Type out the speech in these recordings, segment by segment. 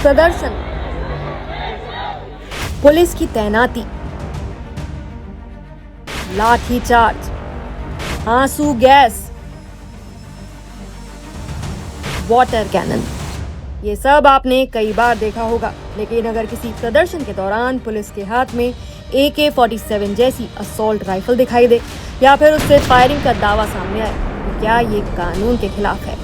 प्रदर्शन, पुलिस की तैनाती, लाठीचार्ज, आंसू गैस, वाटर कैनन, ये सब आपने कई बार देखा होगा। लेकिन अगर किसी प्रदर्शन के दौरान पुलिस के हाथ में AK-47 जैसी असॉल्ट राइफल दिखाई दे या फिर उससे फायरिंग का दावा सामने आए, तो क्या ये कानून के खिलाफ है?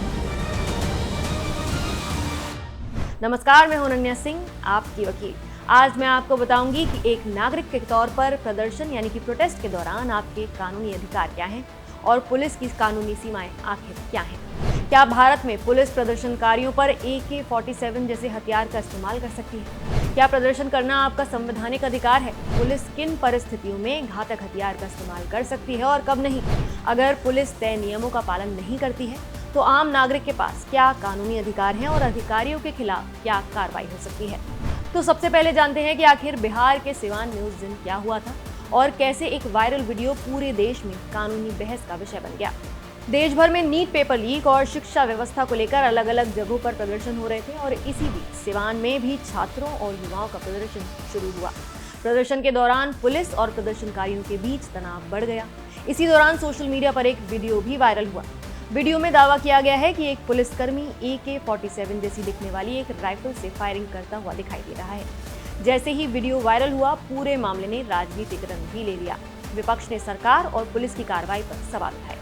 नमस्कार, मैं हूं अनन्या सिंह, आपकी वकील। आज मैं आपको बताऊंगी कि एक नागरिक के तौर पर प्रदर्शन यानी कि प्रोटेस्ट के दौरान आपके कानूनी अधिकार क्या हैं और पुलिस की कानूनी सीमाएं आखिर क्या हैं। क्या भारत में पुलिस प्रदर्शनकारियों पर AK-47 जैसे हथियार का इस्तेमाल कर सकती है? क्या प्रदर्शन करना आपका संवैधानिक अधिकार है? पुलिस किन परिस्थितियों में घातक हथियार का इस्तेमाल कर सकती है और कब नहीं? अगर पुलिस तय नियमों का पालन नहीं करती है तो आम नागरिक के पास क्या कानूनी अधिकार हैं और अधिकारियों के खिलाफ क्या कार्रवाई हो सकती है? तो सबसे पहले जानते हैं कि आखिर बिहार के सिवान में उस दिन क्या हुआ था और कैसे एक वायरल वीडियो पूरे देश में कानूनी बहस का विषय बन गया। देश भर में नीट पेपर लीक और शिक्षा व्यवस्था को लेकर अलग अलग जगहों पर प्रदर्शन हो रहे थे और इसी बीच सिवान में भी छात्रों और युवाओं का प्रदर्शन शुरू हुआ। प्रदर्शन के दौरान पुलिस और प्रदर्शनकारियों के बीच तनाव बढ़ गया। इसी दौरान सोशल मीडिया पर एक वीडियो भी वायरल हुआ। वीडियो में दावा किया गया है कि एक पुलिसकर्मी AK-47 जैसी दिखने वाली एक राइफल से फायरिंग करता हुआ दिखाई दे रहा है। जैसे ही वीडियो वायरल हुआ, पूरे मामले ने राजनीतिक रंग भी ले लिया। विपक्ष ने सरकार और पुलिस की कार्रवाई पर सवाल उठाए।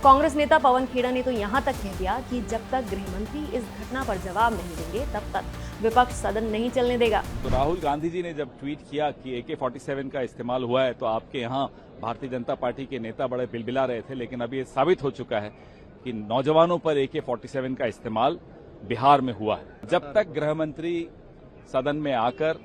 कांग्रेस नेता पवन खेड़ा ने तो यहां तक कह दिया कि जब तक गृह मंत्री इस घटना पर जवाब नहीं देंगे तब तक विपक्ष सदन नहीं चलने देगा। तो राहुल गांधी जी ने जब ट्वीट किया कि AK-47 का इस्तेमाल हुआ है तो आपके यहाँ भारतीय जनता पार्टी के नेता बड़े बिलबिला रहे थे, लेकिन अभी ये साबित हो चुका है कि नौजवानों पर AK-47 का इस्तेमाल बिहार में हुआ है। जब तक गृह मंत्री सदन में आकर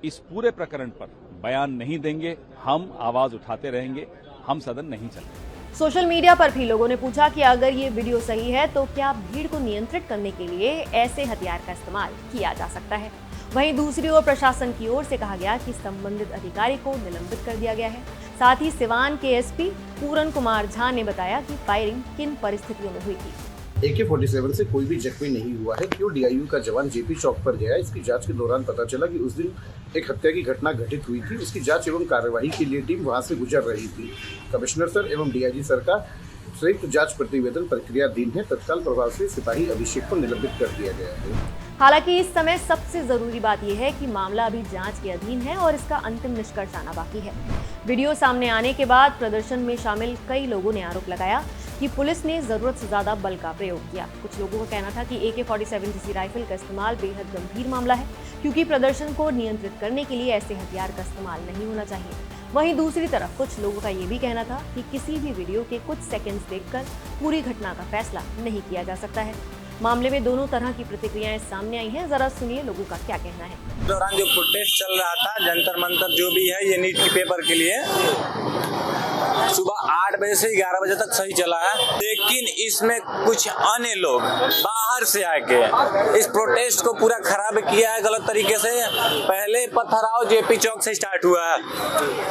इस पूरे प्रकरण पर बयान नहीं देंगे, हम आवाज उठाते रहेंगे, हम सदन नहीं चलेंगे। सोशल मीडिया पर भी लोगों ने पूछा कि अगर ये वीडियो सही है तो क्या भीड़ को नियंत्रित करने के लिए ऐसे हथियार का इस्तेमाल किया जा सकता है। वहीं दूसरी ओर प्रशासन की ओर से कहा गया कि संबंधित अधिकारी को निलंबित कर दिया गया है। साथ ही सिवान के SP पूरन कुमार झा ने बताया कि फायरिंग किन परिस्थितियों में हुई थी। AK-47 से कोई भी जख्मी नहीं हुआ है। क्यों DIU का जवान JP चौक पर गया, इसकी जांच के दौरान पता चला कि उस दिन एक हत्या की घटना घटित हुई थी। उसकी जांच एवं कार्यवाही के लिए टीम वहां से गुजर रही थी। कमिश्नर सर एवं DIG सर का संयुक्त जांच प्रतिवेदन प्रक्रियाधीन है। तत्काल प्रभाव से सिपाही अभिषेक को निलंबित कर दिया गया है। हालांकि इस समय सबसे जरूरी बात यह है कि मामला अभी जांच के अधीन है और इसका अंतिम निष्कर्ष आना बाकी है। वीडियो सामने आने के बाद प्रदर्शन में शामिल कई लोगों ने आरोप लगाया कि पुलिस ने जरूरत से ज्यादा बल का प्रयोग किया। कुछ लोगों का कहना था कि AK-47 जैसी राइफल का इस्तेमाल बेहद गंभीर मामला है, क्योंकि प्रदर्शन को नियंत्रित करने के लिए ऐसे हथियार का इस्तेमाल नहीं होना चाहिए। वहीं दूसरी तरफ कुछ लोगों का ये भी कहना था कि किसी भी वीडियो के कुछ सेकंड्स देखकर पूरी घटना का फैसला नहीं किया जा सकता है। मामले में दोनों तरह की प्रतिक्रियाएं सामने आई हैं। जरा सुनिए लोगों का क्या कहना है। दौरान जो प्रोटेस्ट चल रहा था जंतर मंतर जो भी है ये नीट के पेपर के लिए, सुबह 8 बजे से 11 बजे तक सही चला है, लेकिन इसमें कुछ अन्य लोग बाहर से आके इस प्रोटेस्ट को पूरा खराब किया है गलत तरीके से। पहले पत्थराव JP चौक से स्टार्ट हुआ है,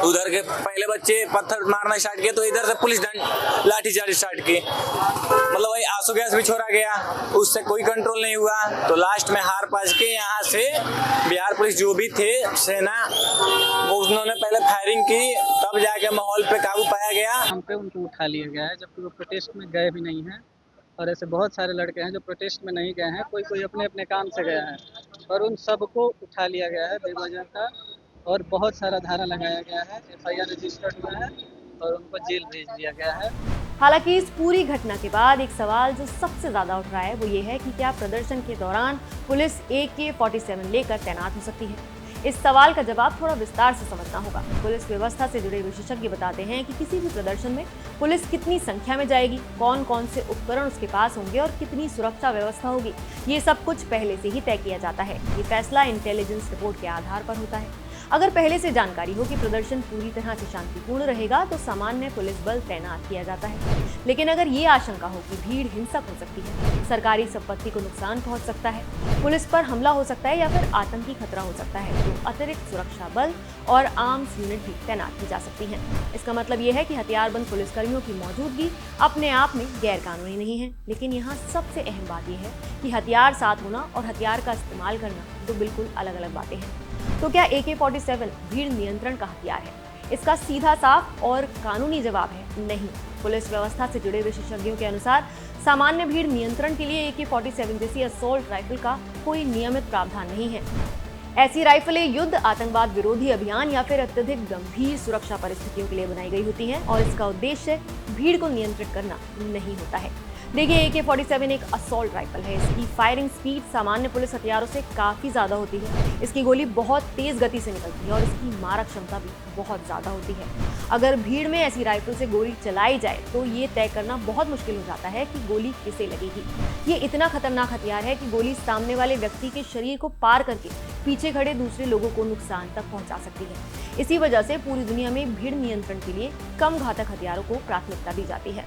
उधर के पहले बच्चे पत्थर मारना स्टार्ट किए तो इधर से पुलिस लाठीचार्ज स्टार्ट की, मतलब वही आंसू गैस भी छोड़ा गया, उससे कोई कंट्रोल नहीं हुआ। तो लास्ट में हार पास के यहाँ से बिहार पुलिस जो भी थे सेना, उन्होंने पहले फायरिंग की, तब जाके माहौल पे काबू पाया गया। हम पे उनको उठा लिया गया है, जबकि वो प्रोटेस्ट में गए भी नहीं हैं। और ऐसे बहुत सारे लड़के हैं जो प्रोटेस्ट में नहीं गए हैं, कोई कोई अपने अपने काम से गया है, और उन सबको उठा लिया गया है बेवजह का, और बहुत सारा धारा लगाया गया है, FIR रजिस्टर्ड हुआ है और उनको जेल भेज दिया गया है। हालांकि इस पूरी घटना के बाद एक सवाल जो सबसे ज्यादा उठ रहा है वो ये है कि क्या प्रदर्शन के दौरान पुलिस AK-47 लेकर तैनात हो सकती है। इस सवाल का जवाब थोड़ा विस्तार से समझना होगा। पुलिस व्यवस्था से जुड़े विशेषज्ञ बताते हैं कि किसी भी प्रदर्शन में पुलिस कितनी संख्या में जाएगी, कौन कौन से उपकरण उसके पास होंगे और कितनी सुरक्षा व्यवस्था होगी, ये सब कुछ पहले से ही तय किया जाता है। ये फैसला इंटेलिजेंस रिपोर्ट के आधार पर होता है। अगर पहले से जानकारी हो कि प्रदर्शन पूरी तरह से शांतिपूर्ण रहेगा तो सामान्य पुलिस बल तैनात किया जाता है। लेकिन अगर ये आशंका हो कि भीड़ हिंसक हो सकती है, सरकारी संपत्ति को नुकसान पहुंच सकता है, पुलिस पर हमला हो सकता है या फिर आतंकी खतरा हो सकता है, तो अतिरिक्त सुरक्षा बल और आर्म्स यूनिट भी तैनात की जा सकती है। इसका मतलब ये है कि हथियारबंद पुलिसकर्मियों की मौजूदगी अपने आप में गैर कानूनी नहीं है। लेकिन यहाँ सबसे अहम बात यह है कि हथियार साथ होना और हथियार का इस्तेमाल करना दो बिल्कुल अलग अलग बातें हैं। तो क्या AK-47 भीड़ नियंत्रण का हथियार है? इसका सीधा साफ और कानूनी जवाब है नहीं। पुलिस व्यवस्था से जुड़े विशेषज्ञों के अनुसार सामान्य भीड़ नियंत्रण के लिए AK-47 जैसी असॉल्ट राइफल का कोई नियमित प्रावधान नहीं है। ऐसी राइफलें युद्ध, आतंकवाद विरोधी अभियान या फिर अत्यधिक गंभीर सुरक्षा परिस्थितियों के लिए बनाई गई होती हैं और इसका उद्देश्य भीड़ को नियंत्रित करना नहीं होता है। देखिए, AK-47 एक असॉल्ट राइफल है। इसकी फायरिंग स्पीड सामान्य पुलिस हथियारों से काफी ज्यादा होती है। इसकी गोली बहुत तेज गति से निकलती है और इसकी मारक क्षमता भी बहुत ज्यादा होती है। अगर भीड़ में ऐसी राइफल से गोली चलाई जाए तो ये तय करना बहुत मुश्किल हो जाता है कि गोली किसे लगेगी। ये इतना खतरनाक हथियार है कि गोली सामने वाले व्यक्ति के शरीर को पार करके पीछे खड़े दूसरे लोगों को नुकसान तक पहुंचा सकती है। इसी वजह से पूरी दुनिया में भीड़ नियंत्रण के लिए कम घातक हथियारों को प्राथमिकता दी जाती है।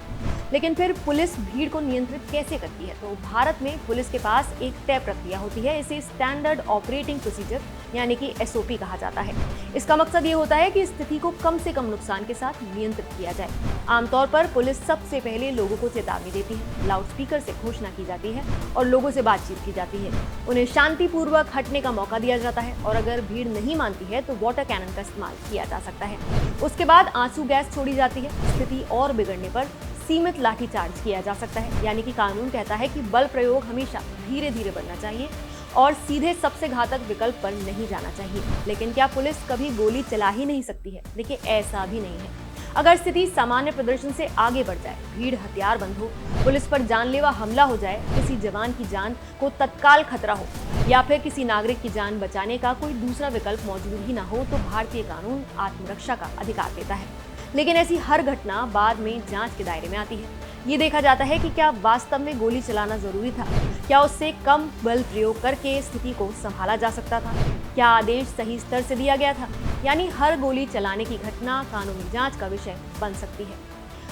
लेकिन फिर पुलिस भीड़ को नियंत्रित कैसे करती है? तो भारत में पुलिस के पास एक तय प्रक्रिया होती है। इसे स्टैंडर्ड ऑपरेटिंग प्रोसीजर यानी कि SOP कहा जाता है। इसका मकसद ये होता है कि स्थिति को कम से कम नुकसान के साथ नियंत्रित किया जाए। आमतौर पर पुलिस सबसे पहले लोगों को चेतावनी देती है, लाउडस्पीकर से घोषणा की जाती है और लोगों से बातचीत की जाती है। उन्हें शांतिपूर्वक हटने का मौका दिया जाता है और अगर भीड़ नहीं मानती है तो वाटर कैनन का इस्तेमाल किया जा सकता है। उसके बाद आंसू गैस छोड़ी जाती है। स्थिति और बिगड़ने पर सीमित लाठीचार्ज किया जा सकता है, यानी कि कानून कहता है कि बल प्रयोग हमेशा धीरे धीरे बनना चाहिए और सीधे सबसे घातक विकल्प पर नहीं जाना चाहिए। लेकिन क्या पुलिस कभी गोली चला ही नहीं सकती है? देखिए, ऐसा भी नहीं है। अगर स्थिति सामान्य प्रदर्शन से आगे बढ़ जाए, भीड़ हथियार बंद हो, पुलिस पर जानलेवा हमला हो जाए, किसी जवान की जान को तत्काल खतरा हो या फिर किसी नागरिक की जान बचाने का कोई दूसरा विकल्प मौजूद ही ना हो, तो भारतीय कानून आत्मरक्षा का अधिकार देता है। लेकिन ऐसी हर घटना बाद में जांच के दायरे में आती है। ये देखा जाता है कि क्या वास्तव में गोली चलाना जरूरी था, क्या उससे कम बल प्रयोग करके स्थिति को संभाला जा सकता था, क्या आदेश सही स्तर से दिया गया था। यानी हर गोली चलाने की घटना कानूनी जांच का विषय बन सकती है।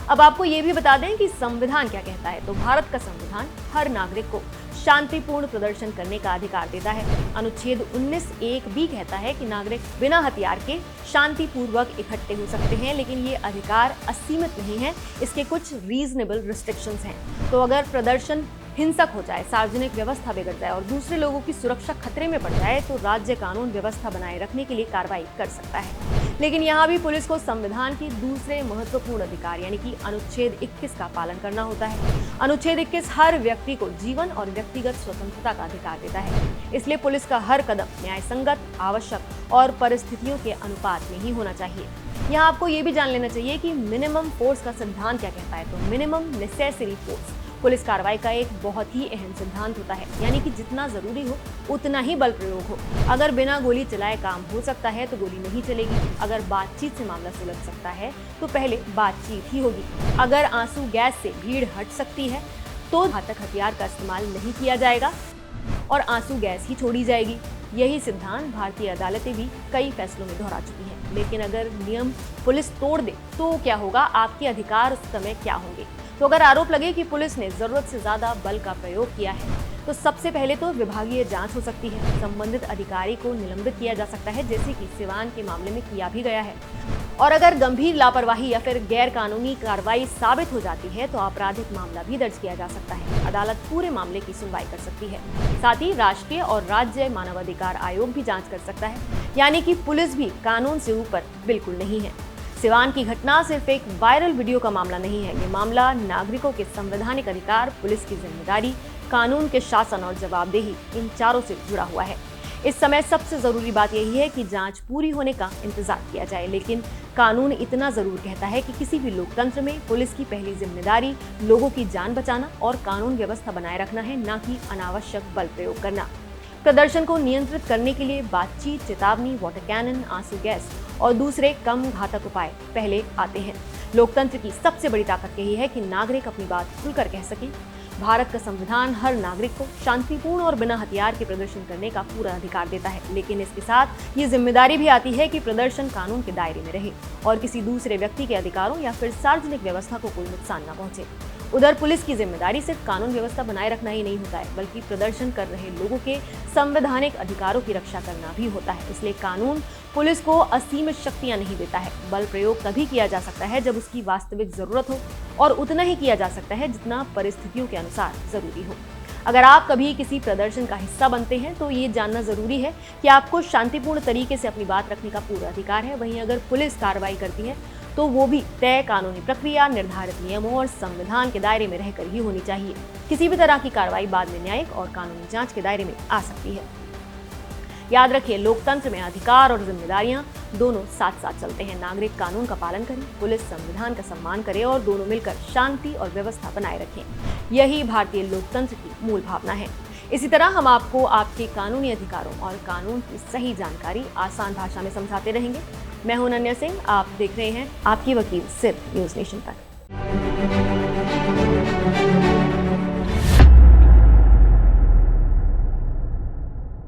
अब आपको ये भी बता दें कि संविधान क्या कहता है। तो भारत का संविधान हर नागरिक को शांतिपूर्ण प्रदर्शन करने का अधिकार देता है। अनुच्छेद 19(1) भी कहता है कि नागरिक बिना हथियार के शांतिपूर्वक इकट्ठे हो सकते हैं, लेकिन ये अधिकार असीमित नहीं है। इसके कुछ रीजनेबल रिस्ट्रिक्शंस हैं। तो अगर प्रदर्शन हिंसक हो जाए, सार्वजनिक व्यवस्था बिगड़ जाए और दूसरे लोगों की सुरक्षा खतरे में पड़ जाए तो राज्य कानून व्यवस्था बनाए रखने के लिए कार्रवाई कर सकता है। लेकिन यहाँ भी पुलिस को संविधान के दूसरे महत्वपूर्ण अधिकार यानी कि अनुच्छेद 21 का पालन करना होता है। अनुच्छेद 21 हर व्यक्ति को जीवन और व्यक्तिगत स्वतंत्रता का अधिकार देता है। इसलिए पुलिस का हर कदम न्यायसंगत, आवश्यक और परिस्थितियों के अनुपात में ही होना चाहिए। यहाँ आपको ये भी जान लेना चाहिए कि मिनिमम फोर्स का सिद्धांत क्या कहता है। तो मिनिमम नेसेसरी फोर्स पुलिस कार्रवाई का एक बहुत ही अहम सिद्धांत होता है, यानी कि जितना जरूरी हो उतना ही बल प्रयोग हो। अगर बिना गोली चलाए काम हो सकता है तो गोली नहीं चलेगी। अगर बातचीत से मामला सुलझ सकता है तो पहले बातचीत ही होगी। अगर आंसू गैस से भीड़ हट सकती है तो घातक हथियार का इस्तेमाल नहीं किया जाएगा और आंसू गैस ही छोड़ी जाएगी। यही सिद्धांत भारतीय अदालतें भी कई फैसलों में दोहरा चुकी हैं। लेकिन अगर नियम पुलिस तोड़ दे तो क्या होगा? आपके अधिकार उस समय क्या होंगे? तो अगर आरोप लगे कि पुलिस ने जरूरत से ज्यादा बल का प्रयोग किया है तो सबसे पहले तो विभागीय जांच हो सकती है। संबंधित अधिकारी को निलंबित किया जा सकता है, जैसे कि सिवान के मामले में किया भी गया है। और अगर गंभीर लापरवाही या फिर गैर कानूनी कार्रवाई साबित हो जाती है तो आपराधिक मामला भी दर्ज किया जा सकता है। अदालत पूरे मामले की सुनवाई कर सकती है। साथ ही राष्ट्रीय और राज्य मानवाधिकार आयोग भी जांच कर सकता है। यानी कि पुलिस भी कानून से ऊपर बिल्कुल नहीं है। सिवान की घटना सिर्फ एक वायरल वीडियो का मामला नहीं है। ये मामला नागरिकों के संवैधानिक अधिकार, पुलिस की जिम्मेदारी, कानून के शासन और जवाबदेही, इन चारों से जुड़ा हुआ है। इस समय सबसे जरूरी बात यही है कि जांच पूरी होने का इंतजार किया जाए। लेकिन कानून इतना जरूर कहता है कि किसी भी लोकतंत्र में पुलिस की पहली जिम्मेदारी लोगों की जान बचाना और कानून व्यवस्था बनाए रखना है, न कि अनावश्यक बल प्रयोग करना। प्रदर्शन को नियंत्रित करने के लिए बातचीत, चेतावनी, वाटर कैनन, आंसू गैस और दूसरे कम घातक उपाय पहले आते हैं। लोकतंत्र की सबसे बड़ी ताकत यही है कि नागरिक अपनी बात खुलकर कह सके, भारत का संविधान हर नागरिक को शांतिपूर्ण और बिना हथियार के प्रदर्शन करने का पूरा अधिकार देता है, लेकिन इसके साथ ये जिम्मेदारी भी आती है कि प्रदर्शन कानून के दायरे में रहे और किसी दूसरे व्यक्ति के अधिकारों या फिर सार्वजनिक व्यवस्था को कोई नुकसान न पहुंचे। उधर पुलिस की जिम्मेदारी सिर्फ कानून व्यवस्था बनाए रखना ही नहीं होता है, बल्कि प्रदर्शन कर रहे लोगों के संवैधानिक अधिकारों की रक्षा करना भी होता है। इसलिए कानून पुलिस को असीमित शक्तियां नहीं देता है। बल प्रयोग तभी किया जा सकता है जब उसकी वास्तविक जरूरत हो, और उतना ही किया जा सकता है जितना परिस्थितियों के अनुसार जरूरी हो। अगर आप कभी किसी प्रदर्शन का हिस्सा बनते हैं तो ये जानना जरूरी है कि आपको शांतिपूर्ण तरीके से अपनी बात रखने का पूरा अधिकार है। वहीं अगर पुलिस कार्रवाई करती है तो वो भी तय कानूनी प्रक्रिया, निर्धारित नियमों और संविधान के दायरे में रहकर ही होनी चाहिए। किसी भी तरह की कार्रवाई बाद में न्यायिक और कानूनी जांच के दायरे में आ सकती है। याद रखिए, लोकतंत्र में अधिकार और जिम्मेदारियां दोनों साथ साथ चलते हैं। नागरिक कानून का पालन करें, पुलिस संविधान का सम्मान करे और दोनों मिलकर शांति और व्यवस्था बनाए रखें। यही भारतीय लोकतंत्र की मूल भावना है। इसी तरह हम आपको आपके कानूनी अधिकारों और कानून की सही जानकारी आसान भाषा में समझाते रहेंगे। मैं हूं अनन्या सिंह, आप देख रहे हैं आपकी वकील सिर्फ न्यूज़ नेशन पर।